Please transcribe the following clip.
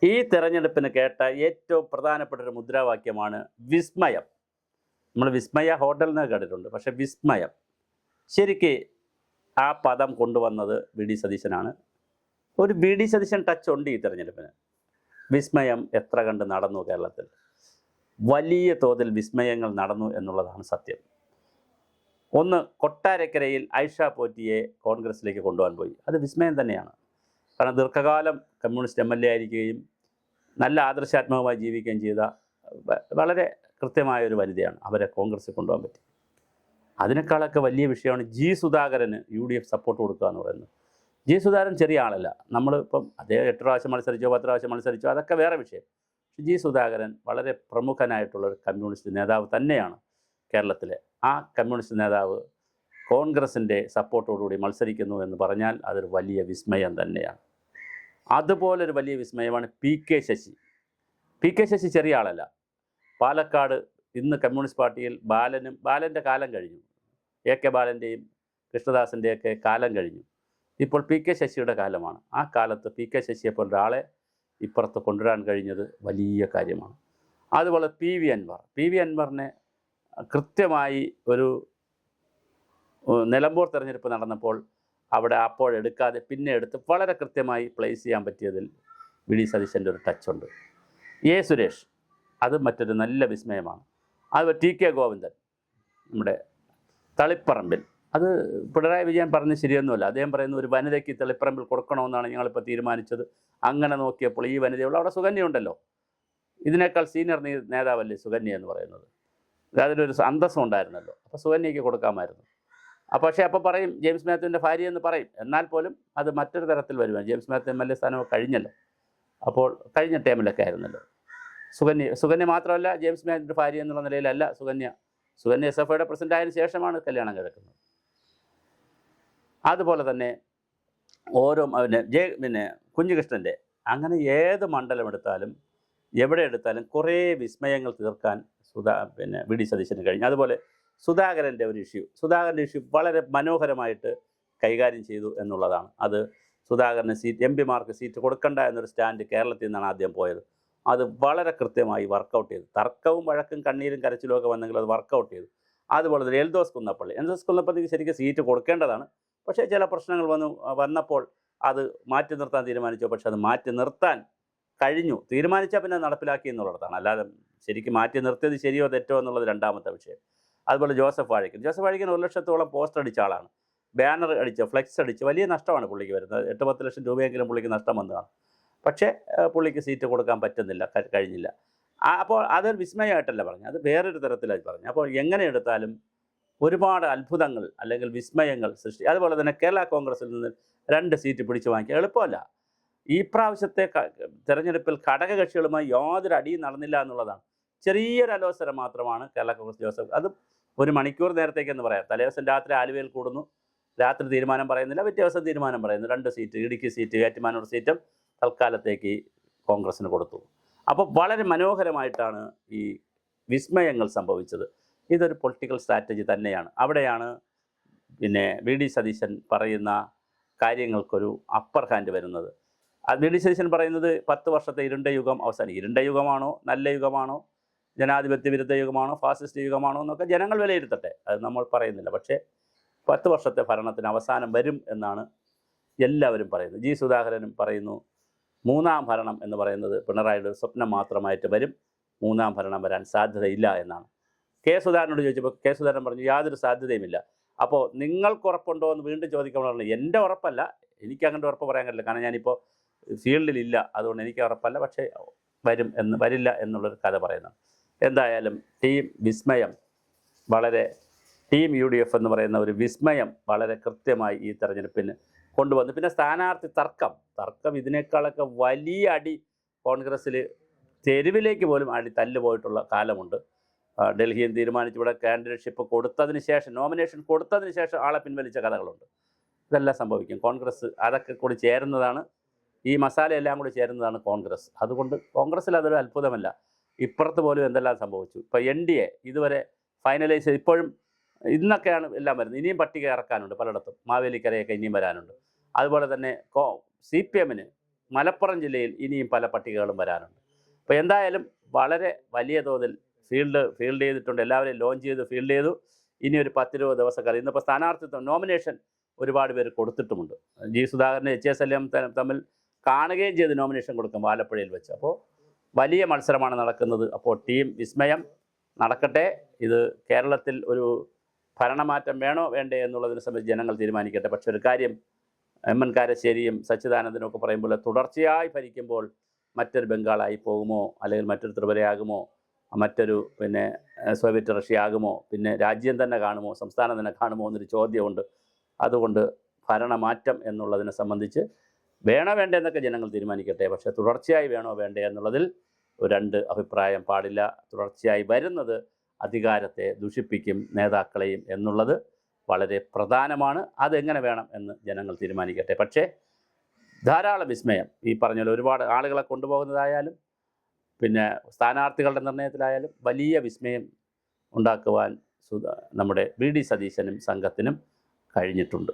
ഈ തെരഞ്ഞെടുപ്പിന് കേട്ട ഏറ്റവും പ്രധാനപ്പെട്ട ഒരു മുദ്രാവാക്യമാണ് വിസ്മയം. നമ്മൾ വിസ്മയ ഹോട്ടൽ എന്ന് കേട്ടിട്ടുണ്ട്, പക്ഷേ വിസ്മയം ശരിക്ക് ആ പദം കൊണ്ടുവന്നത് വി ഡി സതീശനാണ്. ഒരു വി ഡി സതീശൻ ടച്ച് ഉണ്ട് ഈ തെരഞ്ഞെടുപ്പിന്. വിസ്മയം എത്ര കണ്ട് നടന്നു കേരളത്തിൽ. വലിയ തോതിൽ വിസ്മയങ്ങൾ നടന്നു എന്നുള്ളതാണ് സത്യം. ഒന്ന്, കൊട്ടാരക്കരയിൽ ഐഷ പോറ്റിയെ കോൺഗ്രസിലേക്ക് കൊണ്ടുപോകാൻ പോയി. അത് വിസ്മയം തന്നെയാണ്. കാരണം ദീർഘകാലം കമ്മ്യൂണിസ്റ്റ് MLA ആയിരിക്കുകയും നല്ല ആദർശാത്മകമായി ജീവിക്കുകയും ചെയ്ത വളരെ കൃത്യമായൊരു വനിതയാണ്. അവരെ കോൺഗ്രസ്സിൽ കൊണ്ടുപോകാൻ പറ്റി. അതിനേക്കാളൊക്കെ വലിയ വിഷയമാണ് സുധാകരന് UDF സപ്പോർട്ട് കൊടുക്കുക എന്ന് പറയുന്നത്. സുധാകരൻ ചെറിയ ആളല്ല. നമ്മളിപ്പം അദ്ദേഹം 8 പ്രാവശ്യം മത്സരിച്ചോ 10 പ്രാവശ്യം മത്സരിച്ചോ അതൊക്കെ വേറെ വിഷയം. പക്ഷേ സുധാകരൻ വളരെ പ്രമുഖനായിട്ടുള്ളൊരു കമ്മ്യൂണിസ്റ്റ് നേതാവ് തന്നെയാണ് കേരളത്തിലെ. ആ കമ്മ്യൂണിസ്റ്റ് നേതാവ് കോൺഗ്രസിൻ്റെ സപ്പോർട്ടോടുകൂടി മത്സരിക്കുന്നു എന്ന് പറഞ്ഞാൽ അതൊരു വലിയ വിസ്മയം തന്നെയാണ്. അതുപോലൊരു വലിയ വിസ്മയമാണ് PK ശശി. PK ശശി ചെറിയ ആളല്ല. പാലക്കാട് ഇന്ന് കമ്മ്യൂണിസ്റ്റ് പാർട്ടിയിൽ ബാലൻ്റെ കാലം കഴിഞ്ഞു. AK ബാലൻ്റെയും കൃഷ്ണദാസിൻ്റെയൊക്കെ കാലം കഴിഞ്ഞു. ഇപ്പോൾ PK ശശിയുടെ കാലമാണ്. ആ കാലത്ത് PK ശശിയെ പോലെ ഒരാളെ ഇപ്പുറത്ത് കൊണ്ടുവരാൻ കഴിഞ്ഞത് വലിയ കാര്യമാണ്. അതുപോലെ PV അൻവറിനെ കൃത്യമായി ഒരു നിലമ്പൂർ തെരഞ്ഞെടുപ്പ് നടന്നപ്പോൾ അവിടെ അപ്പോഴെടുക്കാതെ പിന്നെ എടുത്ത് വളരെ കൃത്യമായി പ്ലേസ് ചെയ്യാൻ പറ്റിയതിൽ വി ഡി സതീശൻ്റെ ഒരു ടച്ചുണ്ട്. സുരേഷ് അത് മറ്റൊരു നല്ല വിസ്മയമാണ്. അതുപോലെ TK ഗോവിന്ദൻ നമ്മുടെ തളിപ്പറമ്പിൽ, അത് പിണറായി വിജയൻ പറഞ്ഞ് ശരിയൊന്നുമല്ല. അദ്ദേഹം പറയുന്ന ഒരു വനിതയ്ക്ക് തളിപ്പറമ്പിൽ കൊടുക്കണമെന്നാണ് ഞങ്ങളിപ്പോൾ തീരുമാനിച്ചത്. അങ്ങനെ നോക്കിയപ്പോൾ ഈ വനിതയുള്ള അവിടെ സുകന്യ ഉണ്ടല്ലോ, ഇതിനേക്കാൾ സീനിയർ നേതാവല്ലേ സുകന്യ എന്ന് പറയുന്നത്. അതിനൊരു അന്തസ്സം ഉണ്ടായിരുന്നല്ലോ. അപ്പോൾ സുകന്യയ്ക്ക് കൊടുക്കാമായിരുന്നു. പക്ഷേ അപ്പോൾ പറയും ജെയിംസ് മാത്യുവിൻ്റെ ഭാര്യ എന്ന് പറയും. എന്നാൽ പോലും അത് മറ്റൊരു തരത്തിൽ വരുവാൻ ജെയിംസ് മാത്യു MLA സ്ഥാനം കഴിഞ്ഞല്ലോ. അപ്പോൾ കഴിഞ്ഞ ടൈമിലൊക്കെ ആയിരുന്നല്ലോ. സുകന്യ മാത്രമല്ല, ജെയിംസ് മാത്യുവിൻ്റെ ഭാര്യ എന്നുള്ള നിലയിലല്ല സുകന്യ SFIയുടെ പ്രസിഡൻ്റ് ആയതിനു ശേഷമാണ് കല്യാണം കിടക്കുന്നത്. അതുപോലെ തന്നെ ഓരോ പിന്നെ കുഞ്ഞികൃഷ്ണൻ്റെ, അങ്ങനെ ഏത് മണ്ഡലം എടുത്താലും എവിടെ എടുത്താലും കുറേ വിസ്മയങ്ങൾ തീർക്കാൻ വി ഡി സതീശന് കഴിഞ്ഞു. അതുപോലെ സുധാകരൻ്റെ ഇഷ്യൂ വളരെ മനോഹരമായിട്ട് കൈകാര്യം ചെയ്തു എന്നുള്ളതാണ്. അത് സുധാകരന് MP മാർക്ക് സീറ്റ് കൊടുക്കണ്ട എന്നൊരു സ്റ്റാൻഡ് കേരളത്തിൽ നിന്നാണ് ആദ്യം പോയത്. അത് വളരെ കൃത്യമായി വർക്കൗട്ട് ചെയ്തു. തർക്കവും വഴക്കും കണ്ണീരും കരച്ചിലും ഒക്കെ വന്നെങ്കിൽ അത് വർക്കൗട്ട് ചെയ്തു. അതുപോലെ തന്നെ എൽദോസ് കുന്നപ്പള്ളിക്ക് ശരിക്കും സീറ്റ് കൊടുക്കേണ്ടതാണ്. പക്ഷേ ചില പ്രശ്നങ്ങൾ വന്നപ്പോൾ അത് മാറ്റി നിർത്താൻ തീരുമാനിച്ചു. പക്ഷെ അത് മാറ്റി നിർത്താൻ കഴിഞ്ഞു. തീരുമാനിച്ചാൽ പിന്നെ നടപ്പിലാക്കി എന്നുള്ളതാണ്. അല്ലാതെ ശരിക്കും മാറ്റി നിർത്തിയത് ശരിയോ തെറ്റോ എന്നുള്ളത് രണ്ടാമത്തെ വിഷയം. അതുപോലെ ജോസഫ് വാഴക്കൻ 1 ലക്ഷത്തോളം പോസ്റ്റർ അടിച്ച ആളാണ്. ബാനർ അടിച്ച് ഫ്ലെക്സ് അടിച്ച് വലിയ നഷ്ടമാണ് പുള്ളിക്ക് വരുന്നത്. 8-10 ലക്ഷം രൂപയെങ്കിലും പുള്ളിക്ക് നഷ്ടം വന്നതാണ്. പക്ഷേ പുള്ളിക്ക് സീറ്റ് കൊടുക്കാൻ പറ്റുന്നില്ല, കഴിഞ്ഞില്ല. അപ്പോൾ അതൊരു വിസ്മയമായിട്ടല്ല പറഞ്ഞു, അത് വേറൊരു തരത്തിലായി പറഞ്ഞു. അപ്പോൾ എങ്ങനെ എടുത്താലും ഒരുപാട് അത്ഭുതങ്ങൾ അല്ലെങ്കിൽ വിസ്മയങ്ങൾ സൃഷ്ടി. അതുപോലെ തന്നെ കേരള കോൺഗ്രസിൽ നിന്ന് 2 സീറ്റ് പിടിച്ചു വാങ്ങിക്കുക എളുപ്പമല്ല. ഈ പ്രാവശ്യത്തെ തെരഞ്ഞെടുപ്പിൽ ഘടകകക്ഷികളുമായി യാതൊരു അടിയും നടന്നില്ല എന്നുള്ളതാണ്. ചെറിയൊരു അലോസരം മാത്രമാണ് കേരള കോൺഗ്രസ് ജോസഫ്. അത് 1 മണിക്കൂർ നേരത്തേക്കെന്ന് പറയാം. തലേദിവസം രാത്രി ആലുവയിൽ കൂടുന്നു, രാത്രി തീരുമാനം പറയുന്നില്ല, പിറ്റേ ദിവസം തീരുമാനം പറയുന്നു. 2 സീറ്റ്, ഇടുക്കി സീറ്റ്, ഏറ്റുമാനൂർ സീറ്റും തൽക്കാലത്തേക്ക് കോൺഗ്രസ്സിന് കൊടുത്തു. അപ്പോൾ വളരെ മനോഹരമായിട്ടാണ് ഈ വിസ്മയങ്ങൾ സംഭവിച്ചത്. ഇതൊരു പൊളിറ്റിക്കൽ സ്ട്രാറ്റജി തന്നെയാണ്. അവിടെയാണ് പിന്നെ വി ഡി സതീശൻ പറയുന്ന കാര്യങ്ങൾക്കൊരു അപ്പർ ഹാൻഡ് വരുന്നത്. വി ഡി സതീശൻ പറയുന്നത് 10 വർഷത്തെ ഇരുണ്ട യുഗം അവസാനിക്കും. ഇരുണ്ട യുഗമാണോ, നല്ല യുഗമാണോ, ജനാധിപത്യ വിരുദ്ധ യുഗമാണോ, ഫാസിസ്റ്റ് യുഗമാണോ എന്നൊക്കെ ജനങ്ങൾ വിലയിരുത്തട്ടെ, അത് നമ്മൾ പറയുന്നില്ല. പക്ഷേ 10 വർഷത്തെ ഭരണത്തിന് അവസാനം വരും എന്നാണ് എല്ലാവരും പറയുന്നത്. സുധാകരനും പറയുന്നു 3ാം ഭരണം എന്ന് പറയുന്നത് പിണറായിയുടെ ഒരു സ്വപ്നം മാത്രമായിട്ട് വരും, 3ാം ഭരണം വരാൻ സാധ്യതയില്ല എന്നാണ്. സുധാകരനോട് ചോദിച്ചപ്പോൾ സുധാകരൻ പറഞ്ഞു യാതൊരു സാധ്യതയുമില്ല. അപ്പോൾ നിങ്ങൾക്ക് ഉറപ്പുണ്ടോ എന്ന് വീണ്ടും ചോദിക്കുമ്പോഴാണ് എൻ്റെ ഉറപ്പല്ല, എനിക്ക് അങ്ങനെ ഉറപ്പ് പറയാൻ കഴിയില്ല, കാരണം ഞാനിപ്പോൾ ഫീൽഡിലില്ല, അതുകൊണ്ട് എനിക്ക് ഉറപ്പല്ല, പക്ഷേ വരില്ല എന്നുള്ളൊരു കഥ പറയുന്നത്. എന്തായാലും ടീം UDF എന്ന് പറയുന്ന ഒരു വിസ്മയം വളരെ കൃത്യമായി ഈ തെരഞ്ഞെടുപ്പിന് കൊണ്ടുവന്നു. പിന്നെ സ്ഥാനാർത്ഥി തർക്കം ഇതിനേക്കാളൊക്കെ വലിയ അടി കോൺഗ്രസ്സിൽ തെരുവിലേക്ക് പോലും തല്ലുപോയിട്ടുള്ള കാലമുണ്ട്. ഡൽഹിയിൽ തീരുമാനിച്ച് ഇവിടെ കാൻഡിഡേറ്റ്ഷിപ്പ് കൊടുത്തതിന് ശേഷം, നോമിനേഷൻ കൊടുത്തതിന് ശേഷം ആളെ പിൻവലിച്ച കഥകളുണ്ട്. ഇതെല്ലാം സംഭവിക്കും. കോൺഗ്രസ് അതൊക്കെ കൂടി ചേരുന്നതാണ്, ഈ മസാലയെല്ലാം കൂടി ചേരുന്നതാണ് കോൺഗ്രസ്. അതുകൊണ്ട് കോൺഗ്രസ്സിൽ അതൊരു അത്ഭുതമല്ല. ഇപ്പുറത്ത് പോലും എന്തെല്ലാം സംഭവിച്ചു. ഇപ്പോൾ NDA ഇതുവരെ ഫൈനലൈസ് ചെയ്ത് ഇപ്പോഴും ഇന്നൊക്കെയാണ് എല്ലാം വരുന്നത്. ഇനിയും പട്ടിക ഇറക്കാനുണ്ട് പലയിടത്തും, മാവേലിക്കരയൊക്കെ ഇനിയും വരാനുണ്ട്. അതുപോലെ തന്നെ CPM മലപ്പുറം ജില്ലയിൽ ഇനിയും പല പട്ടികകളും വരാനുണ്ട്. അപ്പോൾ എന്തായാലും വളരെ വലിയ തോതിൽ ഫീൽഡ് ചെയ്തിട്ടുണ്ട്. എല്ലാവരെയും ലോഞ്ച് ചെയ്തു, ഫീൽഡ് ചെയ്തു. ഇനി ഒരു 10-20 ദിവസക്കാലം ഇന്നിപ്പോൾ സ്ഥാനാർത്ഥിത്വം നോമിനേഷൻ ഒരുപാട് പേര് കൊടുത്തിട്ടുമുണ്ട്. ജി സുധാകരനെ HA സലീം തമ്മിൽ കാണുകയും ചെയ്ത് നോമിനേഷൻ കൊടുക്കും ആലപ്പുഴയിൽ വെച്ച്. അപ്പോൾ വലിയ മത്സരമാണ് നടക്കുന്നത്. അപ്പോൾ ടീം വിസ്മയം നടക്കട്ടെ. ഇത് കേരളത്തിൽ ഒരു ഭരണമാറ്റം വേണോ വേണ്ടേ എന്നുള്ളതിനെ സംബന്ധിച്ച് ജനങ്ങൾ തീരുമാനിക്കട്ടെ. പക്ഷെ ഒരു കാര്യം, MN കാരശ്ശേരിയും സച്ചിദാനന്ദനും ഒക്കെ പറയുമ്പോൾ തുടർച്ചയായി ഭരിക്കുമ്പോൾ മറ്റൊരു ബംഗാളായി പോകുമോ, അല്ലെങ്കിൽ മറ്റൊരു ത്രിപുരയാകുമോ, മറ്റൊരു സോവിയറ്റ് റഷ്യ ആകുമോ, പിന്നെ രാജ്യം തന്നെ കാണുമോ, സംസ്ഥാനം തന്നെ കാണുമോ എന്നൊരു ചോദ്യമുണ്ട്. അതുകൊണ്ട് ഭരണമാറ്റം എന്നുള്ളതിനെ സംബന്ധിച്ച് വേണോ വേണ്ടേ എന്നൊക്കെ ജനങ്ങൾ തീരുമാനിക്കട്ടെ. പക്ഷേ തുടർച്ചയായി വേണോ വേണ്ടേ എന്നുള്ളതിൽ രണ്ട് അഭിപ്രായം പാടില്ല. തുടർച്ചയായി വരുന്നത് അധികാരത്തെ ദുഷിപ്പിക്കും, നേതാക്കളെയും എന്നുള്ളത് വളരെ പ്രധാനമാണ്. അതെങ്ങനെ വേണം എന്ന് ജനങ്ങൾ തീരുമാനിക്കട്ടെ. പക്ഷേ ധാരാളം വിസ്മയം, ഈ പറഞ്ഞ ഒരുപാട് ആളുകളെ കൊണ്ടുപോകുന്നതായാലും പിന്നെ സ്ഥാനാർത്ഥികളുടെ നിർണയത്തിലായാലും വലിയ വിസ്മയം ഉണ്ടാക്കുവാൻ നമ്മുടെ VD സതീശനും സംഘത്തിനും കഴിഞ്ഞിട്ടുണ്ട്.